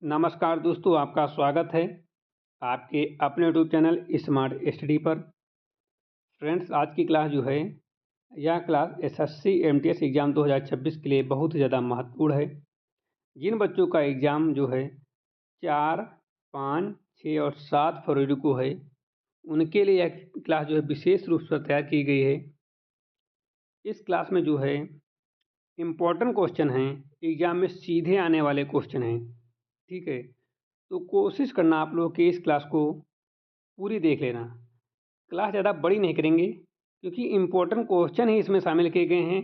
नमस्कार दोस्तों, आपका स्वागत है आपके अपने यूट्यूब चैनल स्मार्ट स्टडी पर। फ्रेंड्स, आज की क्लास जो है यह क्लास एसएससी एमटीएस एग्ज़ाम 2026 के लिए बहुत ही ज़्यादा महत्वपूर्ण है। जिन बच्चों का एग्ज़ाम जो है 4, 5, 6 और 7 फरवरी को है, उनके लिए यह क्लास जो है विशेष रूप से तैयार की गई है। इस क्लास में जो है इम्पोर्टेंट क्वेश्चन हैं, एग्ज़ाम में सीधे आने वाले क्वेश्चन हैं। ठीक है, तो कोशिश करना आप लोग कि इस क्लास को पूरी देख लेना। क्लास ज़्यादा बड़ी नहीं करेंगे क्योंकि इम्पोर्टेंट क्वेश्चन ही इसमें शामिल किए गए हैं।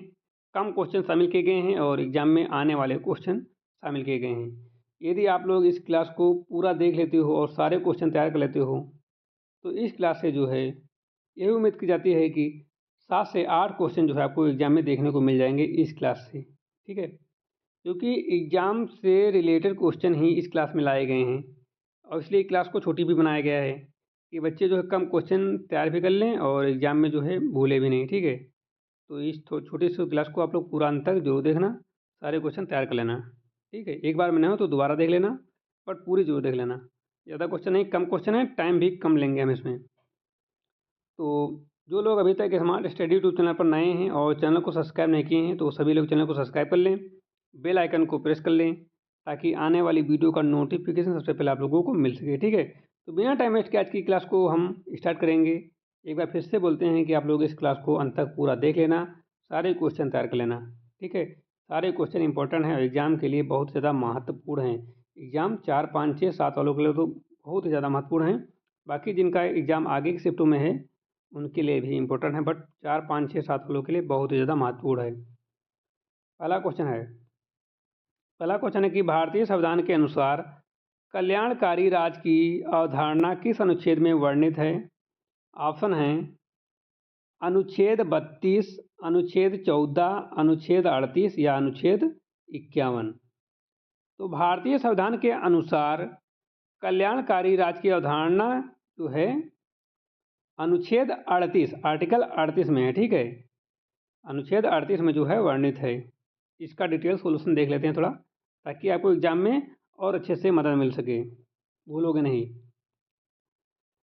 कम क्वेश्चन शामिल किए गए हैं और एग्ज़ाम में आने वाले क्वेश्चन शामिल किए गए हैं। यदि आप लोग इस क्लास को पूरा देख लेते हो और सारे क्वेश्चन तैयार कर लेते हो, तो इस क्लास से जो है यही उम्मीद की जाती है कि 7 से 8 क्वेश्चन जो है आपको एग्ज़ाम में देखने को मिल जाएंगे इस क्लास से। ठीक है, क्योंकि एग्ज़ाम से रिलेटेड क्वेश्चन ही इस क्लास में लाए गए हैं और इसलिए क्लास को छोटी भी बनाया गया है कि बच्चे जो है कम क्वेश्चन तैयार भी कर लें और एग्ज़ाम में जो है भूले भी नहीं। ठीक है, तो इस छोटी सी क्लास को आप लोग पूरा अंत तक जरूर देखना, सारे क्वेश्चन तैयार कर लेना। ठीक है, एक बार में नहीं हो तो दोबारा देख लेना, बट पूरी जरूर देख लेना। ज़्यादा क्वेश्चन नहीं, कम क्वेश्चन है, टाइम भी कम लेंगे हम इसमें। तो जो लोग अभी तक स्मार्ट स्टडी यूट्यूब चैनल पर नए हैं और चैनल को सब्सक्राइब नहीं किए हैं, तो सभी लोग चैनल को सब्सक्राइब कर लें, बेल आइकन को प्रेस कर लें ताकि आने वाली वीडियो का नोटिफिकेशन सबसे पहले आप लोगों को मिल सके। ठीक है, तो बिना टाइम वेस्ट के आज की क्लास को हम स्टार्ट करेंगे। एक बार फिर से बोलते हैं कि आप लोग इस क्लास को अंत तक पूरा देख लेना, सारे क्वेश्चन तैयार कर लेना। ठीक है, सारे क्वेश्चन इंपॉर्टेंट हैं और एग्ज़ाम के लिए बहुत ज़्यादा महत्वपूर्ण हैं। एग्ज़ाम 4, 5, 6, 7 वालों के लिए तो बहुत ही ज़्यादा महत्वपूर्ण हैं। बाकी जिनका एग्ज़ाम आगे की शिफ्टों में है उनके लिए भी इम्पोर्टेंट है, बट 4, 5, 6, 7 वालों के लिए बहुत ही ज़्यादा महत्वपूर्ण है। पहला क्वेश्चन है कि भारतीय संविधान के अनुसार कल्याणकारी राज्य की अवधारणा किस अनुच्छेद में वर्णित है? ऑप्शन हैं अनुच्छेद 32, अनुच्छेद 14, अनुच्छेद 38 या अनुच्छेद 51। तो भारतीय संविधान के अनुसार कल्याणकारी राज्य की अवधारणा जो है अनुच्छेद 38, आर्टिकल 38 में है। ठीक है, अनुच्छेद 38 में जो है वर्णित है। इसका डिटेल सोल्यूशन देख लेते हैं थोड़ा, ताकि आपको एग्जाम में और अच्छे से मदद मिल सके, भूलोगे नहीं।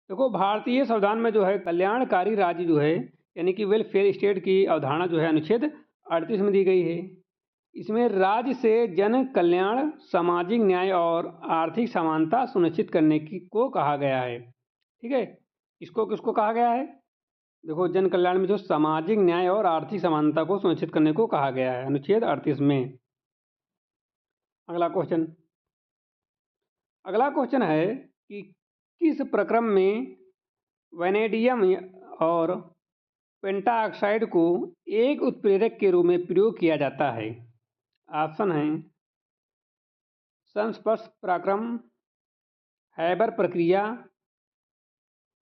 देखो, भारतीय संविधान में जो है कल्याणकारी राज्य जो है यानी कि वेलफेयर स्टेट की अवधारणा जो है अनुच्छेद 38 में दी गई है। इसमें राज्य से जन कल्याण, सामाजिक न्याय और आर्थिक समानता सुनिश्चित करने की को कहा गया है। ठीक है, इसको किसको कहा गया है? देखो, जन कल्याण में जो सामाजिक न्याय और आर्थिक समानता को सुनिश्चित करने को कहा गया है अनुच्छेद 38 में। अगला क्वेश्चन है कि किस प्रक्रम में वैनेडियम और पेंटाऑक्साइड को एक उत्प्रेरक के रूप में प्रयोग किया जाता है? ऑप्शन है संस्पर्श पराक्रम, हैबर प्रक्रिया,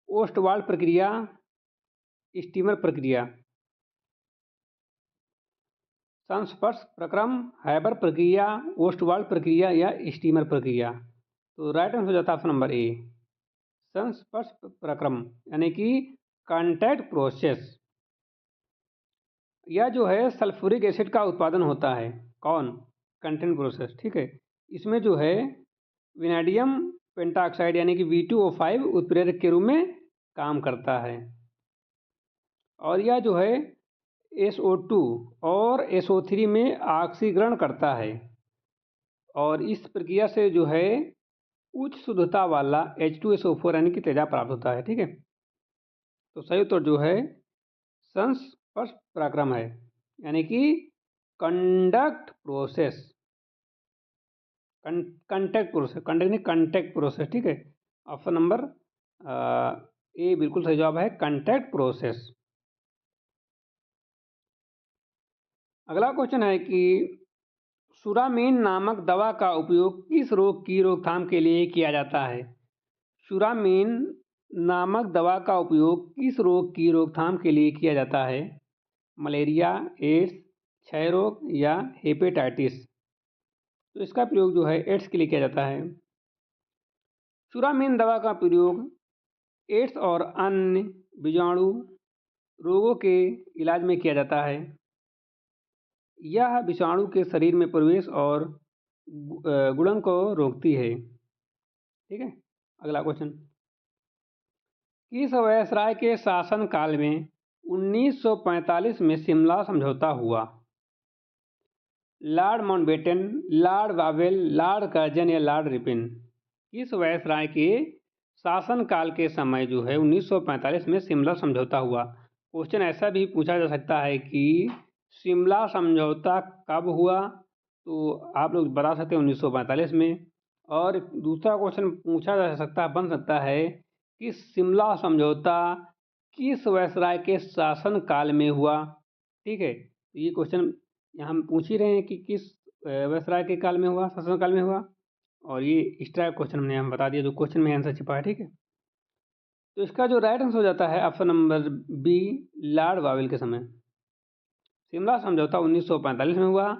ओस्टवाल्ड प्रक्रिया, स्टीमर प्रक्रिया। संस्पर्श प्रक्रम, हैबर प्रक्रिया, ओस्टवाल्ड प्रक्रिया या स्टीमर प्रक्रिया। तो राइट आंसर हो जाता है ऑप्शन नंबर ए, संस्पर्श प्रक्रम यानी कि कांटेक्ट प्रोसेस। यह जो है सल्फ्यूरिक एसिड का उत्पादन होता है। कौन? Content process. ठीक है, इसमें जो है विनाडियम पेंटाऑक्साइड यानी कि V2O5 उत्प्रेरक के रूप में काम करता है और यह जो है SO2 और SO3 में ऑक्सीकरण करता है और इस प्रक्रिया से जो है उच्च शुद्धता वाला H2SO4 यानी कि तेजाब प्राप्त होता है। ठीक है, तो सही उत्तर जो है संस्पर्श पराक्रम है यानी कि कंडक्ट प्रोसेस, कंटेक्ट प्रोसेस। ठीक है, ऑप्शन नंबर ए बिल्कुल सही जवाब है, कंटेक्ट प्रोसेस। अगला क्वेश्चन है कि सुरामीन नामक दवा का उपयोग किस रोग की रोकथाम के लिए किया जाता है? सुरामीन नामक दवा का उपयोग किस रोग की रोकथाम के लिए किया जाता है? मलेरिया, एड्स, क्षय रोग या हेपेटाइटिस। तो इसका प्रयोग जो है एड्स के लिए किया जाता है। सुरामीन दवा का प्रयोग एड्स और अन्य बीजाणु रोगों के इलाज में किया जाता है। यह विषाणु के शरीर में प्रवेश और गुणन को रोकती है। ठीक है, अगला क्वेश्चन, किस वायसराय के शासनकाल में 1945 में शिमला समझौता हुआ? Lord Mountbatten, Lord bowel, Lord Curzon या लॉर्ड रिपन? किस वायसराय के शासनकाल के समय जो है 1945 में शिमला समझौता हुआ? क्वेश्चन ऐसा भी पूछा जा सकता है कि शिमला समझौता कब हुआ, तो आप लोग बता सकते हैं 1945 में। और दूसरा क्वेश्चन पूछा जा सकता है, बन सकता है कि शिमला समझौता किस वायसराय के शासनकाल में हुआ? ठीक है, तो ये क्वेश्चन यहाँ हम पूछ ही रहे हैं कि किस वायसराय के काल में हुआ, शासनकाल में हुआ, और ये इस टाइप क्वेश्चन हमने हम बता दिया जो क्वेश्चन में आंसर छिपा है। ठीक है, तो इसका जो राइट आंसर हो जाता है option number B, lord Wavell के समय। शिमला समझौता 1945 में हुआ।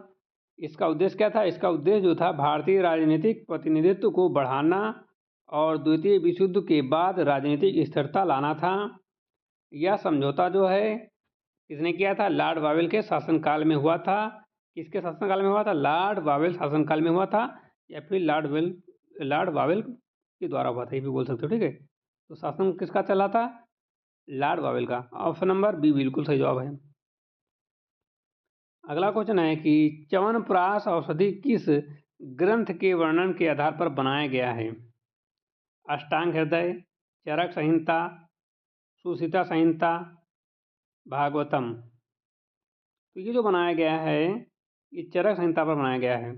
इसका उद्देश्य क्या था? इसका उद्देश्य जो था भारतीय राजनीतिक प्रतिनिधित्व को बढ़ाना और द्वितीय विश्व युद्ध के बाद राजनीतिक स्थिरता लाना था। यह समझौता जो है किसने किया था? लॉर्ड बावेल के शासनकाल में हुआ था। किसके शासनकाल में हुआ था? लॉर्ड बावेल शासनकाल में हुआ था, या फिर लॉर्ड बावेल के द्वारा हुआ था, ये भी बोल सकते हो। ठीक है, तो शासन किसका चला था? लॉर्ड बावेल का। ऑप्शन नंबर बी बिल्कुल सही जवाब है। अगला क्वेश्चन है कि च्यवनप्राश औषधि किस ग्रंथ के वर्णन के आधार पर बनाया गया है? अष्टांग हृदय, चरक संहिता, सुसीता संहिता, भागवतम? तो ये जो बनाया गया है ये चरक संहिता पर बनाया गया है।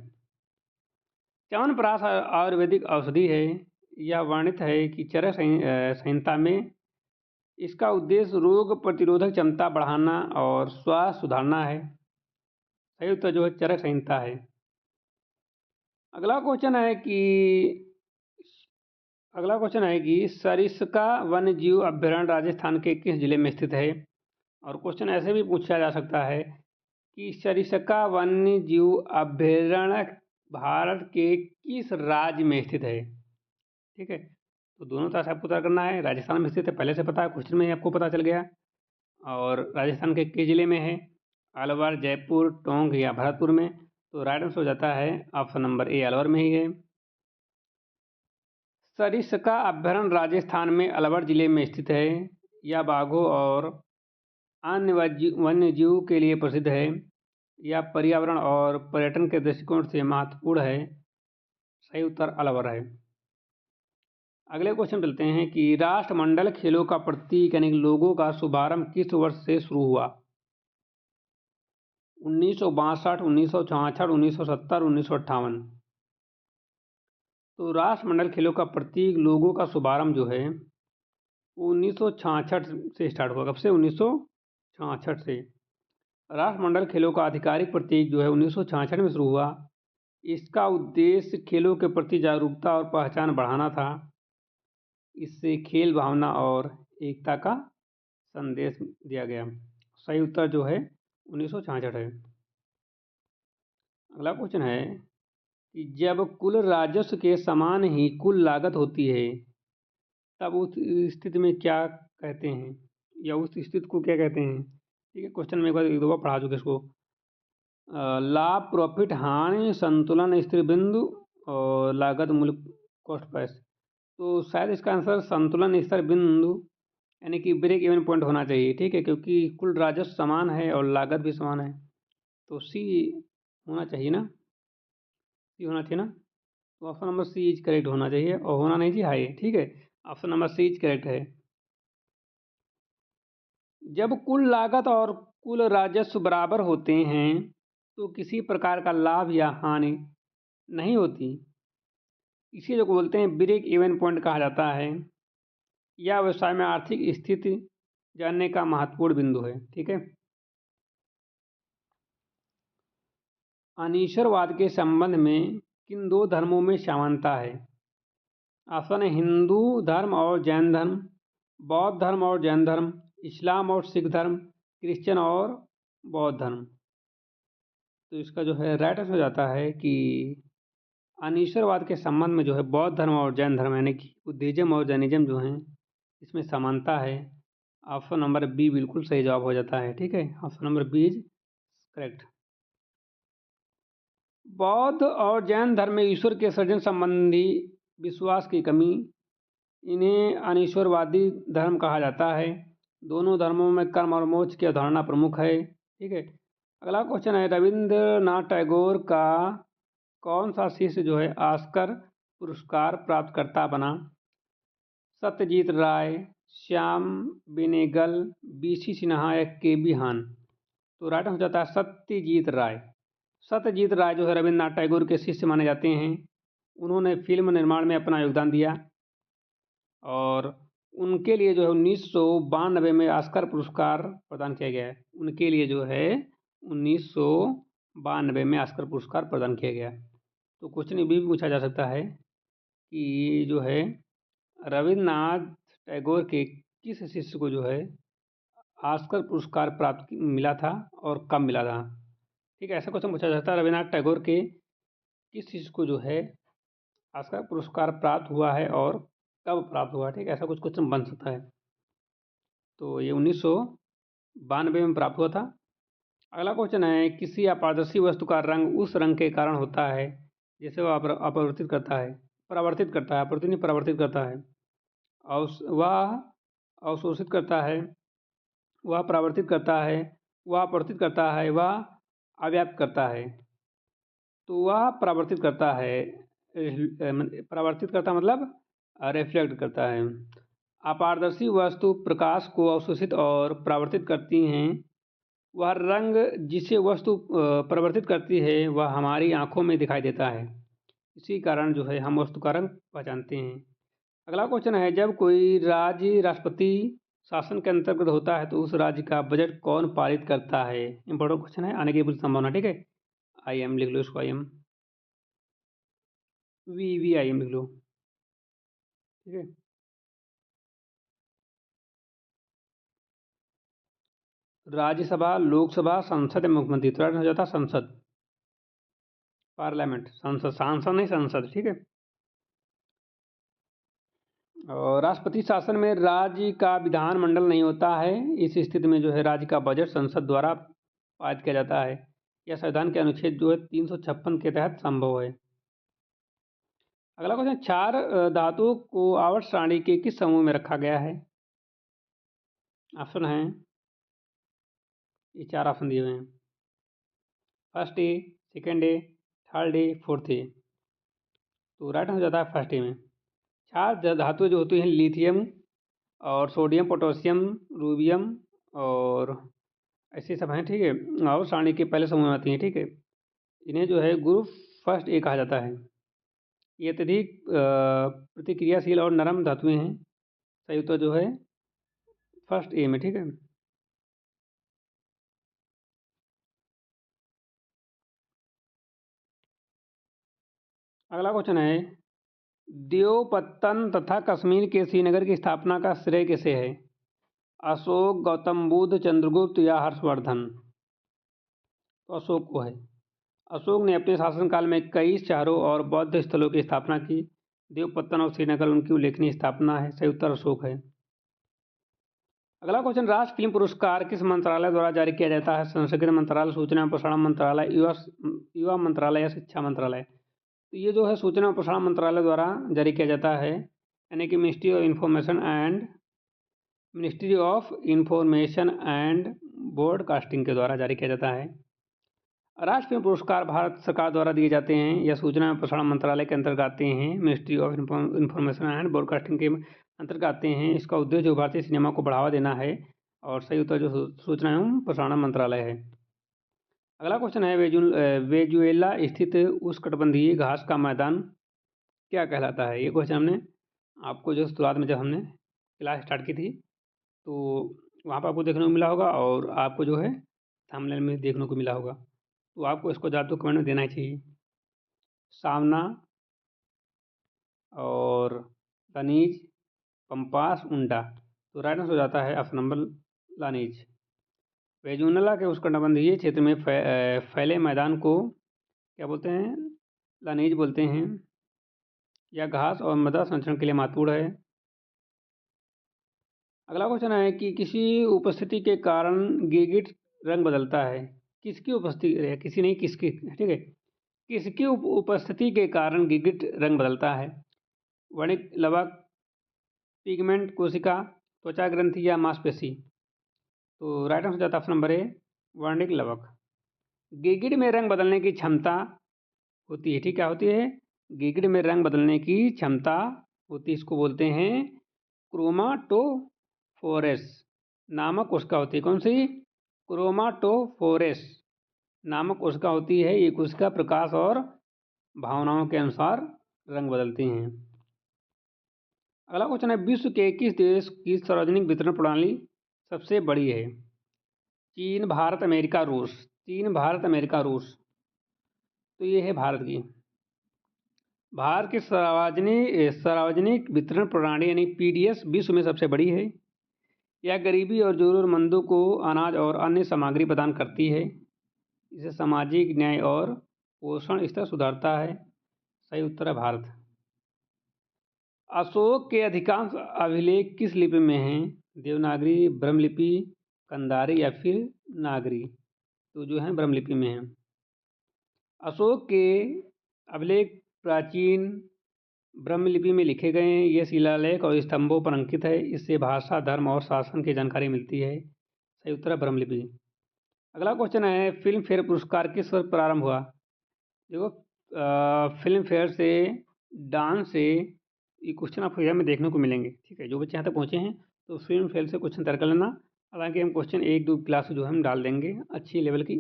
च्यवनप्राश आयुर्वेदिक औषधि है। यह वर्णित है कि चरक संहिता में इसका उद्देश्य रोग प्रतिरोधक क्षमता बढ़ाना और स्वास्थ्य सुधारना है। सही उत्तर जो है चरक संहिता है। अगला क्वेश्चन है कि सरिस्का वन्य जीव अभ्यारण्य राजस्थान के किस जिले में स्थित है? और क्वेश्चन ऐसे भी पूछा जा सकता है कि सरिस्का वन्य जीव अभ्यारण्य भारत के किस राज्य में स्थित है? ठीक है, तो दोनों तरह से आपको उत्तर करना है। राजस्थान में स्थित है, पहले से पता है, क्वेश्चन में ही आपको पता चल गया। और राजस्थान के किस जिले में है? अलवर, जयपुर, टोंक या भरतपुर में? तो राइट आंसर हो जाता है ऑप्शन नंबर ए, अलवर में ही है। सरिस्का अभ्यारण्य राजस्थान में अलवर जिले में स्थित है। यह बाघों और अन्य वन्य जीव के लिए प्रसिद्ध है। यह पर्यावरण और पर्यटन के दृष्टिकोण से महत्वपूर्ण है। सही उत्तर अलवर है। अगले क्वेश्चन चलते हैं कि राष्ट्रमंडल खेलों का प्रतीक यानी लोगो का शुभारंभ किस वर्ष से शुरू हुआ? 1962, 1966, 1970, 1958? तो राष्ट्रमंडल खेलों का प्रतीक लोगो का शुभारंभ जो है वो 1966 से स्टार्ट हुआ। कब से? 1966 से। राष्ट्रमंडल खेलों का आधिकारिक प्रतीक जो है 1966 में शुरू हुआ। इसका उद्देश्य खेलों के प्रति जागरूकता और पहचान बढ़ाना था। इससे खेल भावना और एकता का संदेश दिया गया। सही उत्तर जो है 1966 है। अगला क्वेश्चन है कि जब कुल राजस्व के समान ही कुल लागत होती है तब उस स्थिति में क्या कहते हैं, या उस स्थिति को क्या कहते हैं? ठीक है, क्वेश्चन में एक दो बार पढ़ा चुके इसको। लाभ, प्रॉफिट, हानि, संतुलन, स्थिर बिंदु और लागत मूल्य कॉस्ट प्राइस? तो शायद इसका आंसर संतुलन स्थिर बिंदु यानी कि ब्रेक इवन पॉइंट होना चाहिए। ठीक है, क्योंकि कुल राजस्व समान है और लागत भी समान है, तो सी होना चाहिए ना, सी होना चाहिए ना। तो option number C is correct होना चाहिए, और होना नहीं जी हाई। ठीक है, option number C is correct है। जब कुल लागत और कुल राजस्व बराबर होते हैं तो किसी प्रकार का लाभ या हानि नहीं होती। इसी जो बोलते हैं ब्रेक इवन पॉइंट कहा जाता है। यह व्यवसाय में आर्थिक स्थिति जानने का महत्वपूर्ण बिंदु है। ठीक है, अनीश्वरवाद के संबंध में किन दो धर्मों में समानता है? ऑप्शन है हिंदू धर्म और जैन धर्म, बौद्ध धर्म और जैन धर्म, इस्लाम और सिख धर्म, क्रिश्चियन और बौद्ध धर्म? तो इसका जो है राइट आंसर हो जाता है कि अनीश्वरवाद के संबंध में जो है बौद्ध धर्म और जैन धर्म यानी कि बुद्धिज्म और जैनिज्म जो हैं इसमें समानता है। ऑप्शन नंबर बी बिल्कुल सही जवाब हो जाता है। ठीक है, option number B is correct. बौद्ध और जैन धर्म में ईश्वर के सृजन संबंधी विश्वास की कमी, इन्हें अनीश्वरवादी धर्म कहा जाता है। दोनों धर्मों में कर्म और मोक्ष की अवधारणा प्रमुख है। ठीक है, अगला क्वेश्चन है, रविंद्रनाथ टैगोर का कौन सा शिष्य जो है ऑस्कर पुरस्कार प्राप्तकर्ता बना? सत्यजीत राय, श्याम बेनेगल, बीसी सिन्हा या के.बी. हान? तो राइट आंसर हो जाता है सत्यजीत राय। सत्यजीत राय जो है रविंद्रनाथ टैगोर के शिष्य माने जाते हैं। उन्होंने फिल्म निर्माण में अपना योगदान दिया और उनके लिए जो है 1992 में ऑस्कर पुरस्कार प्रदान किया गया है। उनके लिए जो है 1992 में ऑस्कर पुरस्कार प्रदान किया गया। तो क्वेश्चन ये भी पूछा जा सकता है कि जो है रविंद्रनाथ टैगोर के किस शिष्य को जो है ऑस्कर पुरस्कार प्राप्त मिला था और कब मिला था? ठीक है, ऐसा क्वेश्चन पूछा जाता है, रविंद्रनाथ टैगोर के किस शिष्य को जो है ऑस्कर पुरस्कार प्राप्त हुआ है और कब प्राप्त हुआ? ठीक है, ऐसा कुछ क्वेश्चन बन सकता है। तो ये 1992 में प्राप्त हुआ था। अगला क्वेश्चन है, किसी अपारदर्शी वस्तु का रंग उस रंग के कारण होता है जिसे वह अपरिवर्तित करता है, परावर्तित करता है, अपरिवर्तित नहीं परावर्तित करता है। वह अवशोषित करता है, वह परावर्तित करता है, वह अपवर्तित करता है, वह अव्याप्त करता है। तो वह परावर्तित करता है। परावर्तित करता मतलब रिफ्लेक्ट करता है। अपारदर्शी वस्तु प्रकाश को अवशोषित और परावर्तित करती हैं। वह रंग जिसे वस्तु परावर्तित करती है वह हमारी आंखों में दिखाई देता है। इसी कारण जो है हम वस्तु का रंग पहचानते हैं। अगला क्वेश्चन है, जब कोई राज्य राष्ट्रपति शासन के अंतर्गत होता है तो उस राज्य का बजट कौन पारित करता है? इंपॉर्टेंट क्वेश्चन है, आने की पूरी संभावना। ठीक है, आई एम लिख लो इसको, I M V I M लिख लो। ठीक है, राज्यसभा, लोकसभा, संसद या मुख्यमंत्री? तो हो जाता संसद, पार्लियामेंट, संसद, सांसद नहीं संसद। ठीक है, और राष्ट्रपति शासन में राज्य का विधानमंडल नहीं होता है। इस स्थिति में जो है राज्य का बजट संसद द्वारा पारित किया जाता है। यह संविधान के अनुच्छेद जो है 356 के तहत संभव है। अगला क्वेश्चन, चार धातुओं को आवर्त सारणी के किस समूह में रखा गया है? ऑप्शन है, ये चार ऑप्शन दिए हुए हैं, first A, second A, third A, fourth A. तो राइट आंसर हो जाता है फर्स्ट ए में। चार धातुएं जो होती हैं लिथियम और सोडियम, पोटेशियम, रूबियम और ऐसे सब हैं। ठीक है, और सारणी के पहले समूह में आती हैं। ठीक है, इन्हें जो है ग्रुप फर्स्ट ए कहा जाता है। ये अत्यधिक प्रतिक्रियाशील और नरम धातुएं हैं। सही उत्तर जो है फर्स्ट ए में। ठीक है, अगला क्वेश्चन है, देवपत्तन तथा कश्मीर के श्रीनगर की स्थापना का श्रेय किसे है? अशोक, गौतम बुद्ध, चंद्रगुप्त या हर्षवर्धन? तो अशोक को है। अशोक ने अपने शासनकाल में कई शहरों और बौद्ध स्थलों की स्थापना की। देवपत्तन और श्रीनगर उनकी उल्लेखनीय स्थापना है। सही उत्तर अशोक है। अगला क्वेश्चन, राष्ट्रीय फिल्म पुरस्कार किस मंत्रालय द्वारा जारी किया जाता है? संस्कृति मंत्रालय, सूचना एवं प्रसारण मंत्रालय, युवा मंत्रालय या शिक्षा मंत्रालय? तो ये जो है सूचना और प्रसारण मंत्रालय द्वारा जारी किया जाता है, यानी कि ministry of information and broadcasting के द्वारा जारी किया जाता है। राष्ट्रीय फिल्म पुरस्कार भारत सरकार द्वारा दिए जाते हैं या सूचना एवं प्रसारण मंत्रालय के अंतर्गत आते हैं। Ministry of information and broadcasting के अंतर्गत आते हैं। इसका उद्देश्य जो भारतीय सिनेमा को बढ़ावा देना है और सही उत्तर जो सूचना एवं प्रसारण मंत्रालय है। अगला क्वेश्चन है, वेजुएला स्थित उष्णकटिबंधीय घास का मैदान क्या कहलाता है? ये क्वेश्चन हमने आपको जो शुरुआत में जब हमने क्लास स्टार्ट की थी तो वहाँ पर आपको देखने को मिला होगा और आपको जो है थंबनेल में देखने को मिला होगा। तो आपको इसको ज़्यादा तो कमेंट में देना ही चाहिए। सामना और लानीज, पंपास, उंडा? तो राइट आंसर हो जाता है ऑप्शन नंबर लानीज। वेजुनला के उष्णकटिबंधीय क्षेत्र में फैले मैदान को क्या बोलते हैं? लानीज बोलते हैं। यह घास और मृदा संरक्षण के लिए महत्वपूर्ण है। अगला क्वेश्चन है कि किसी उपस्थिति के कारण गिरगिट रंग बदलता है। किसकी उपस्थिति? किसी नहीं, किसकी? ठीक है, किसकी उपस्थिति के कारण गिगिट रंग बदलता है? वर्णिक लवक, पिगमेंट कोशिका, त्वचा ग्रंथि या मांसपेशी? तो राइट आंसर हो जाता है ऑप्शन नंबर ए, वर्णिक लवक। गिगिड में रंग बदलने की क्षमता होती है, ठीक क्या होती है? गिगिड में रंग बदलने की क्षमता होती है, इसको बोलते हैं क्रोमाटोफोरेस नामक कोशिका होती है। कौन सी? क्रोमाटोफोरेस नामक कोशिका होती है। ये कोशिका प्रकाश और भावनाओं के अनुसार रंग बदलती हैं। अगला क्वेश्चन है, विश्व के किस देश की सार्वजनिक वितरण प्रणाली सबसे बड़ी है? चीन, भारत, अमेरिका, रूस? चीन, भारत, अमेरिका, रूस? तो ये है भारत की। भारत की सार्वजनिक वितरण प्रणाली यानी पीडीएस विश्व में सबसे बड़ी है। यह गरीबी और जरूरतमंदों को अनाज और अन्य सामग्री प्रदान करती है। इसे सामाजिक न्याय और पोषण स्तर सुधारता है। सही उत्तर है भारत। अशोक के अधिकांश अभिलेख किस लिपि में हैं? देवनागरी, ब्रह्मलिपि, कंदारी या फिर नागरी? तो जो है ब्रह्मलिपि में है। अशोक के अभिलेख प्राचीन ब्रह्मलिपि में लिखे गए हैं। ये शिलालेख और स्तंभों पर अंकित है। इससे भाषा, धर्म और शासन की जानकारी मिलती है। सही उत्तर है ब्रह्मलिपि। अगला क्वेश्चन है, फिल्म फेयर पुरस्कार किस वर्ष प्रारंभ हुआ? देखो, फिल्म फेयर से, डांस से ये क्वेश्चन आपको एग्जाम में देखने को मिलेंगे। ठीक है, जो बच्चे यहाँ तक पहुँचे हैं तो फिल्म फेयर से क्वेश्चन तैयार कर लेना। हालांकि हम क्वेश्चन 1-2 क्लास जो है हम डाल देंगे अच्छी लेवल की,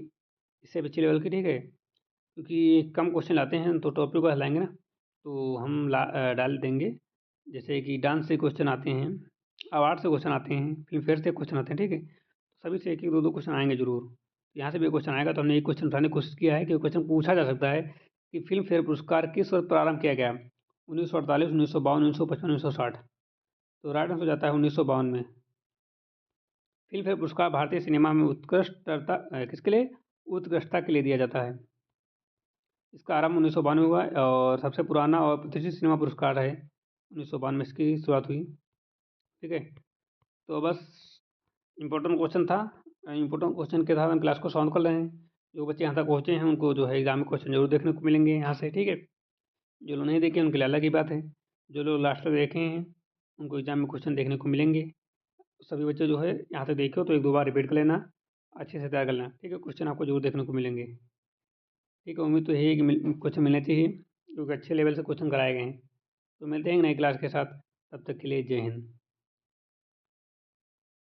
इससे अच्छी लेवल की, ठीक है, क्योंकि कम क्वेश्चन लाते हैं तो टॉपिक को हिलाएंगे ना, तो हम डाल देंगे। जैसे कि डांस से क्वेश्चन आते हैं, अवार्ड से क्वेश्चन आते हैं, फिल्म फेयर से क्वेश्चन आते हैं, ठीक है, सभी से 1-1, 2-2 क्वेश्चन आएंगे जरूर। यहाँ से भी क्वेश्चन आएगा, तो हमने एक क्वेश्चन उठाने की कोशिश किया है कि क्वेश्चन पूछा जा सकता है कि फिल्म फेयर पुरस्कार किस वर्ष प्रारंभ किया गया? 1948, 1952, 1955, 1960? तो राइट आंसर हो जाता है 1952 में। फिल्म फेयर पुरस्कार भारतीय सिनेमा में उत्कृष्टता किसके लिए? उत्कृष्टता के लिए दिया जाता है। इसका आरंभ 1952 हुआ है और सबसे पुराना और प्रतिष्ठित सिनेमा पुरस्कार है। 1952 में इसकी शुरुआत हुई। ठीक है, तो बस इम्पोर्टेंट क्वेश्चन था। इम्पोर्टेंट क्वेश्चन के साथ हम क्लास को सॉल्व कर रहे हैं। जो बच्चे यहाँ तक पहुँचे हैं उनको जो है एग्जाम में क्वेश्चन जरूर देखने को मिलेंगे यहाँ से। ठीक है, जो लोग नहीं देखे उनके लिए अलग ही बात है। जो लोग लास्ट तक देखे हैं उनको एग्जाम में क्वेश्चन देखने को मिलेंगे। सभी बच्चे जो है यहाँ से देखे हो तो 1-2 बार रिपीट कर लेना, अच्छे से तैयार कर लेना। ठीक है, क्वेश्चन आपको जरूर देखने को मिलेंगे। ठीक है, उम्मीद तो यही है कि क्वेश्चन मिलने चाहिए, क्योंकि अच्छे लेवल से क्वेश्चन कराए गए हैं। तो मिलते हैं नई क्लास के साथ, तब तक के लिए जय हिंद।